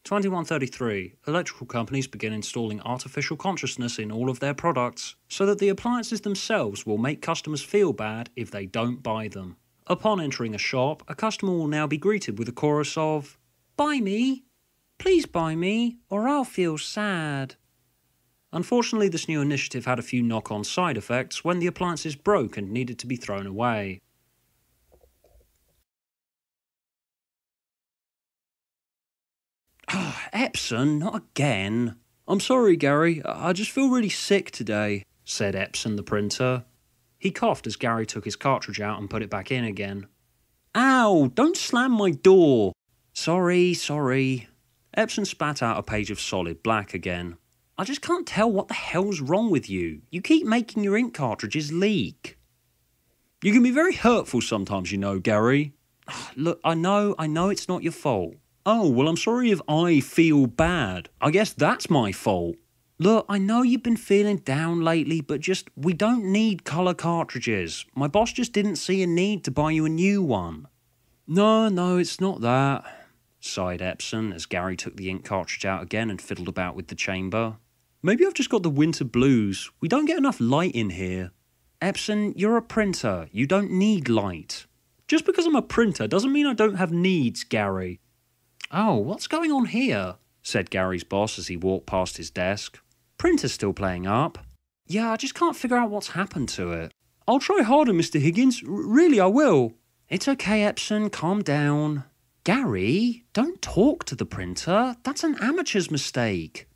2133. Electrical companies begin installing artificial consciousness in all of their products, so that the appliances themselves will make customers feel bad if they don't buy them. Upon entering a shop, a customer will now be greeted with a chorus of, "Buy me! Please buy me, or I'll feel sad." Unfortunately, this new initiative had a few knock-on side effects when the appliances broke and needed to be thrown away. Epson, not again. "I'm sorry, Gary, I just feel really sick today," said Epson the printer. He coughed as Gary took his cartridge out and put it back in again. "Ow, don't slam my door." Sorry. Epson spat out a page of solid black again. "I just can't tell what the hell's wrong with you. You keep making your ink cartridges leak." "You can be very hurtful sometimes, you know, Gary." "Look, I know it's not your fault." "Oh, well, I'm sorry if I feel bad. I guess that's my fault." "Look, I know you've been feeling down lately, but we don't need colour cartridges. My boss just didn't see a need to buy you a new one." No, it's not that," sighed Epson as Gary took the ink cartridge out again and fiddled about with the chamber. "Maybe I've just got the winter blues. We don't get enough light in here." "Epson, you're a printer. You don't need light." "Just because I'm a printer doesn't mean I don't have needs, Gary." "Oh, what's going on here?" said Gary's boss as he walked past his desk. "Printer's still playing up." "Yeah, I just can't figure out what's happened to it." "I'll try harder, Mr. Higgins. Really, I will." "It's okay, Epson. Calm down." "Gary, don't talk to the printer. That's an amateur's mistake."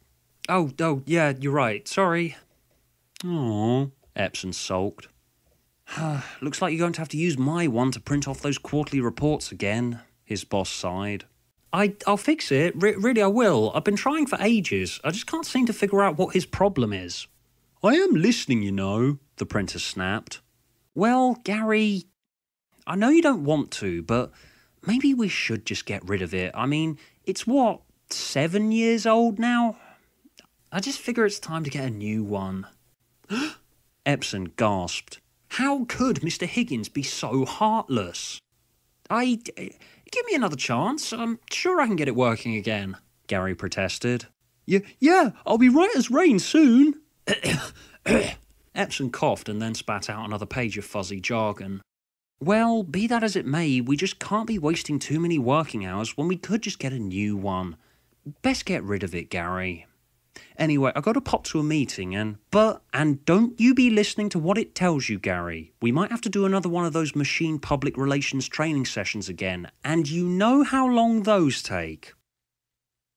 Oh, yeah, you're right. Sorry." "Aww," Epson sulked. "Looks like you're going to have to use my one to print off those quarterly reports again," his boss sighed. I'll fix it. Really, I will. I've been trying for ages. I just can't seem to figure out what his problem is." "I am listening, you know," the printer snapped. "Well, Gary, I know you don't want to, but maybe we should just get rid of it. I mean, it's 7 years old now? I just figure it's time to get a new one." Epson gasped. How could Mr. Higgins be so heartless? Give me another chance. I'm sure I can get it working again," Gary protested. Yeah, I'll be right as rain soon." Epson coughed and then spat out another page of fuzzy jargon. "Well, be that as it may, we just can't be wasting too many working hours when we could just get a new one. Best get rid of it, Gary. Anyway, I got to pop to a meeting and don't you be listening to what it tells you, Gary. We might have to do another one of those machine public relations training sessions again, and you know how long those take."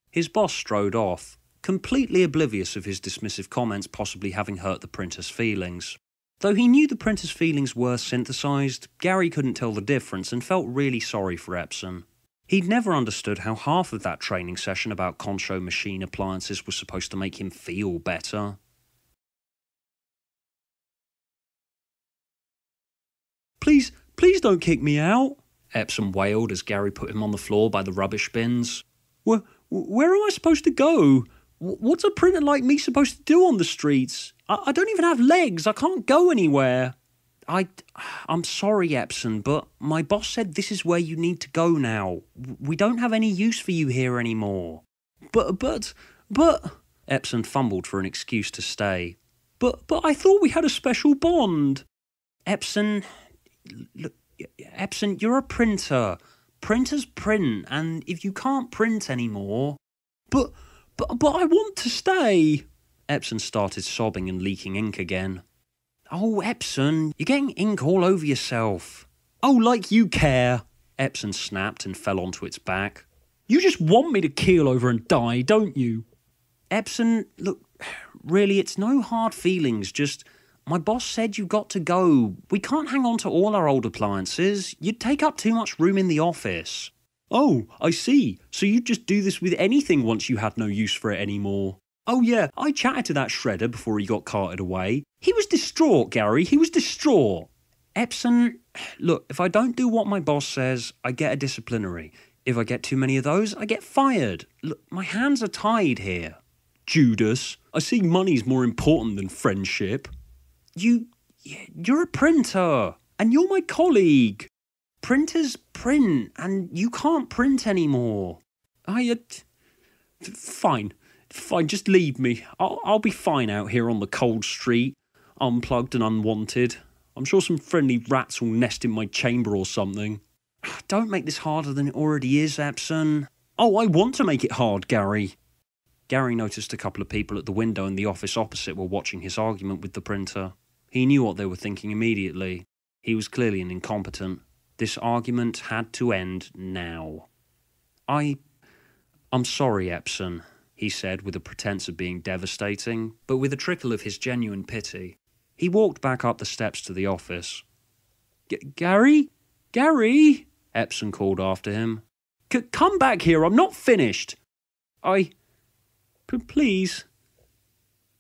His boss strode off, completely oblivious of his dismissive comments possibly having hurt the printer's feelings. Though he knew the printer's feelings were synthesized, Gary couldn't tell the difference and felt really sorry for Epson. He'd never understood how half of that training session about Concho machine appliances was supposed to make him feel better. Please don't kick me out," Epson wailed as Gary put him on the floor by the rubbish bins. Where am I supposed to go? What's a printer like me supposed to do on the streets? I don't even have legs. I can't go anywhere." I'm sorry, Epson, but my boss said this is where you need to go now. We don't have any use for you here anymore." But... Epson fumbled for an excuse to stay. But I thought we had a special bond." "Epson, look, Epson, you're a printer. Printers print, and if you can't print anymore..." But I want to stay." Epson started sobbing and leaking ink again. "Oh, Epson, you're getting ink all over yourself." "Oh, like you care." Epson snapped and fell onto its back. "You just want me to keel over and die, don't you?" "Epson, look, really, it's no hard feelings, just... my boss said you got to go. We can't hang on to all our old appliances. You'd take up too much room in the office." "Oh, I see. So you'd just do this with anything once you had no use for it anymore." "Oh yeah, I chatted to that shredder before he got carted away. He was distraught, Gary, he was distraught." "Epson, look, if I don't do what my boss says, I get a disciplinary. If I get too many of those, I get fired. Look, my hands are tied here." "Judas, I see money's more important than friendship." You're a printer, and you're my colleague. Printers print, and you can't print anymore." Fine, just leave me. I'll be fine out here on the cold street, unplugged and unwanted. I'm sure some friendly rats will nest in my chamber or something. Don't make this harder than it already is, Epson. Oh, I want to make it hard, Gary. Gary noticed a couple of people at the window in the office opposite were watching his argument with the printer. He knew what they were thinking immediately. He was clearly an incompetent. This argument had to end now. I'm sorry, Epson, he said with a pretense of being devastating, but with a trickle of his genuine pity. He walked back up the steps to the office. Gary? Gary? Epson called after him. Come back here, I'm not finished. Please,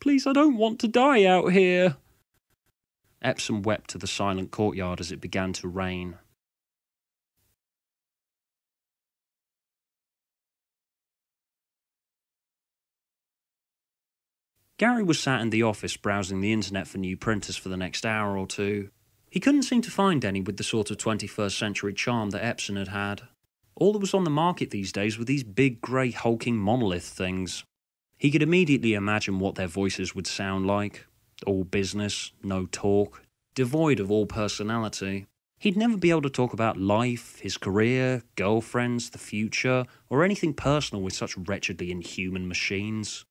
I don't want to die out here. Epson wept to the silent courtyard as it began to rain. Gary was sat in the office browsing the internet for new printers for the next hour or two. He couldn't seem to find any with the sort of 21st century charm that Epson had had. All that was on the market these days were these big grey hulking monolith things. He could immediately imagine what their voices would sound like. All business, no talk, devoid of all personality. He'd never be able to talk about life, his career, girlfriends, the future, or anything personal with such wretchedly inhuman machines.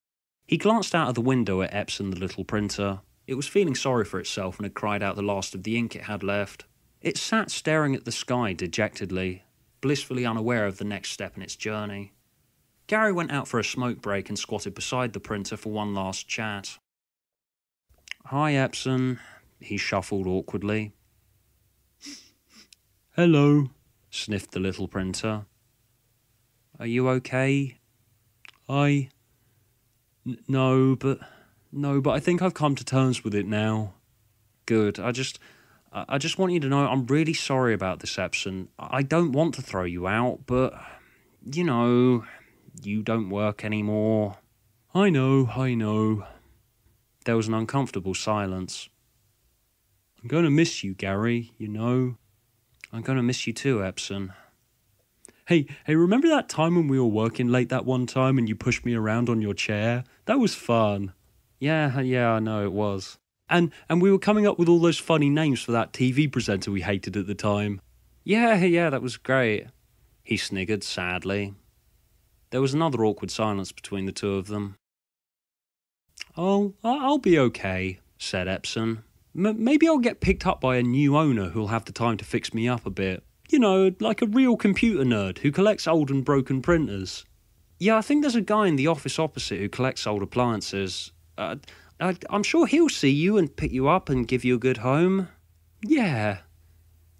He glanced out of the window at Epson, the little printer. It was feeling sorry for itself and had cried out the last of the ink it had left. It sat staring at the sky dejectedly, blissfully unaware of the next step in its journey. Gary went out for a smoke break and squatted beside the printer for one last chat. Hi, Epson, he shuffled awkwardly. Hello, sniffed the little printer. Are you okay? No, but I think I've come to terms with it now. Good. I just want you to know I'm really sorry about this, Epson. I don't want to throw you out, but, you know, you don't work anymore. I know. There was an uncomfortable silence. I'm going to miss you, Gary, you know. I'm going to miss you too, Epson. Hey, remember that time when we were working late that one time and you pushed me around on your chair? That was fun. Yeah, I know it was. And we were coming up with all those funny names for that TV presenter we hated at the time. Yeah, that was great. He sniggered sadly. There was another awkward silence between the two of them. Oh, I'll be okay, said Epson. Maybe I'll get picked up by a new owner who'll have the time to fix me up a bit. You know, like a real computer nerd who collects old and broken printers. Yeah, I think there's a guy in the office opposite who collects old appliances. I'm sure he'll see you and pick you up and give you a good home. Yeah.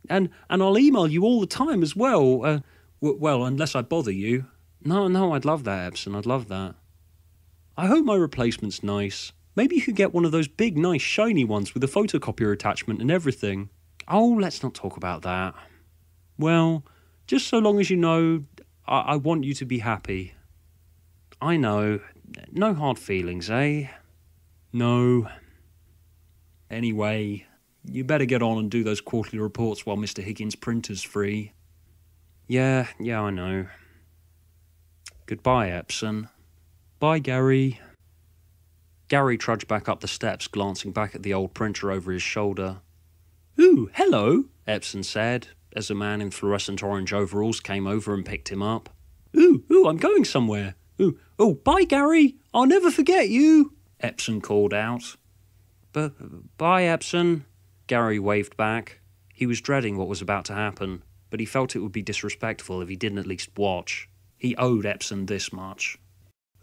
And I'll email you all the time as well. Well, unless I bother you. No, I'd love that, Epson, I'd love that. I hope my replacement's nice. Maybe you could get one of those big, nice, shiny ones with a photocopier attachment and everything. Oh, let's not talk about that. Well, just so long as you know, I want you to be happy. I know. No hard feelings, eh? No. Anyway, you better get on and do those quarterly reports while Mr. Higgins' printer's free. Yeah, I know. Goodbye, Epson. Bye, Gary. Gary trudged back up the steps, glancing back at the old printer over his shoulder. Ooh, hello, Epson said, as a man in fluorescent orange overalls came over and picked him up. Ooh, I'm going somewhere. Oh, bye, Gary. I'll never forget you, Epson called out. Bye, Epson, Gary waved back. He was dreading what was about to happen, but he felt it would be disrespectful if he didn't at least watch. He owed Epson this much.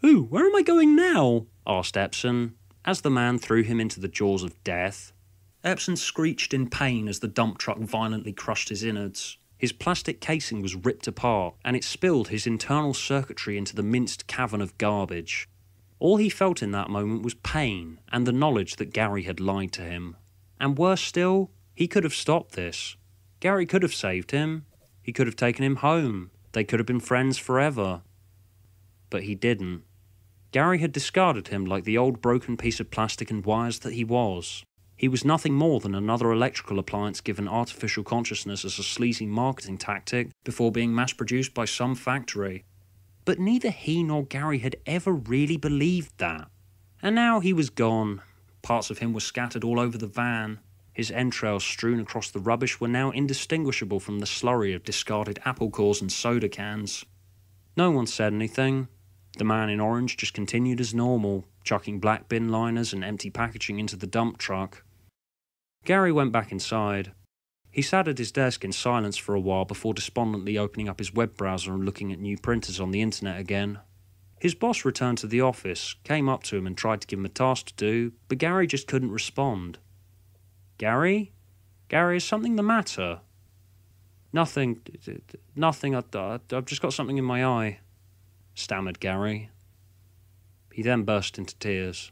Ooh, where am I going now? Asked Epson, as the man threw him into the jaws of death. Epson screeched in pain as the dump truck violently crushed his innards. His plastic casing was ripped apart, and it spilled his internal circuitry into the minced cavern of garbage. All he felt in that moment was pain, and the knowledge that Gary had lied to him. And worse still, he could have stopped this. Gary could have saved him. He could have taken him home. They could have been friends forever. But he didn't. Gary had discarded him like the old broken piece of plastic and wires that he was. He was nothing more than another electrical appliance given artificial consciousness as a sleazy marketing tactic before being mass-produced by some factory. But neither he nor Gary had ever really believed that. And now he was gone. Parts of him were scattered all over the van. His entrails strewn across the rubbish were now indistinguishable from the slurry of discarded apple cores and soda cans. No one said anything. The man in orange just continued as normal, chucking black bin liners and empty packaging into the dump truck. Gary went back inside. He sat at his desk in silence for a while before despondently opening up his web browser and looking at new printers on the internet again. His boss returned to the office, came up to him and tried to give him a task to do, but Gary just couldn't respond. Gary? Gary, is something the matter? Nothing, I've just got something in my eye, stammered Gary. He then burst into tears.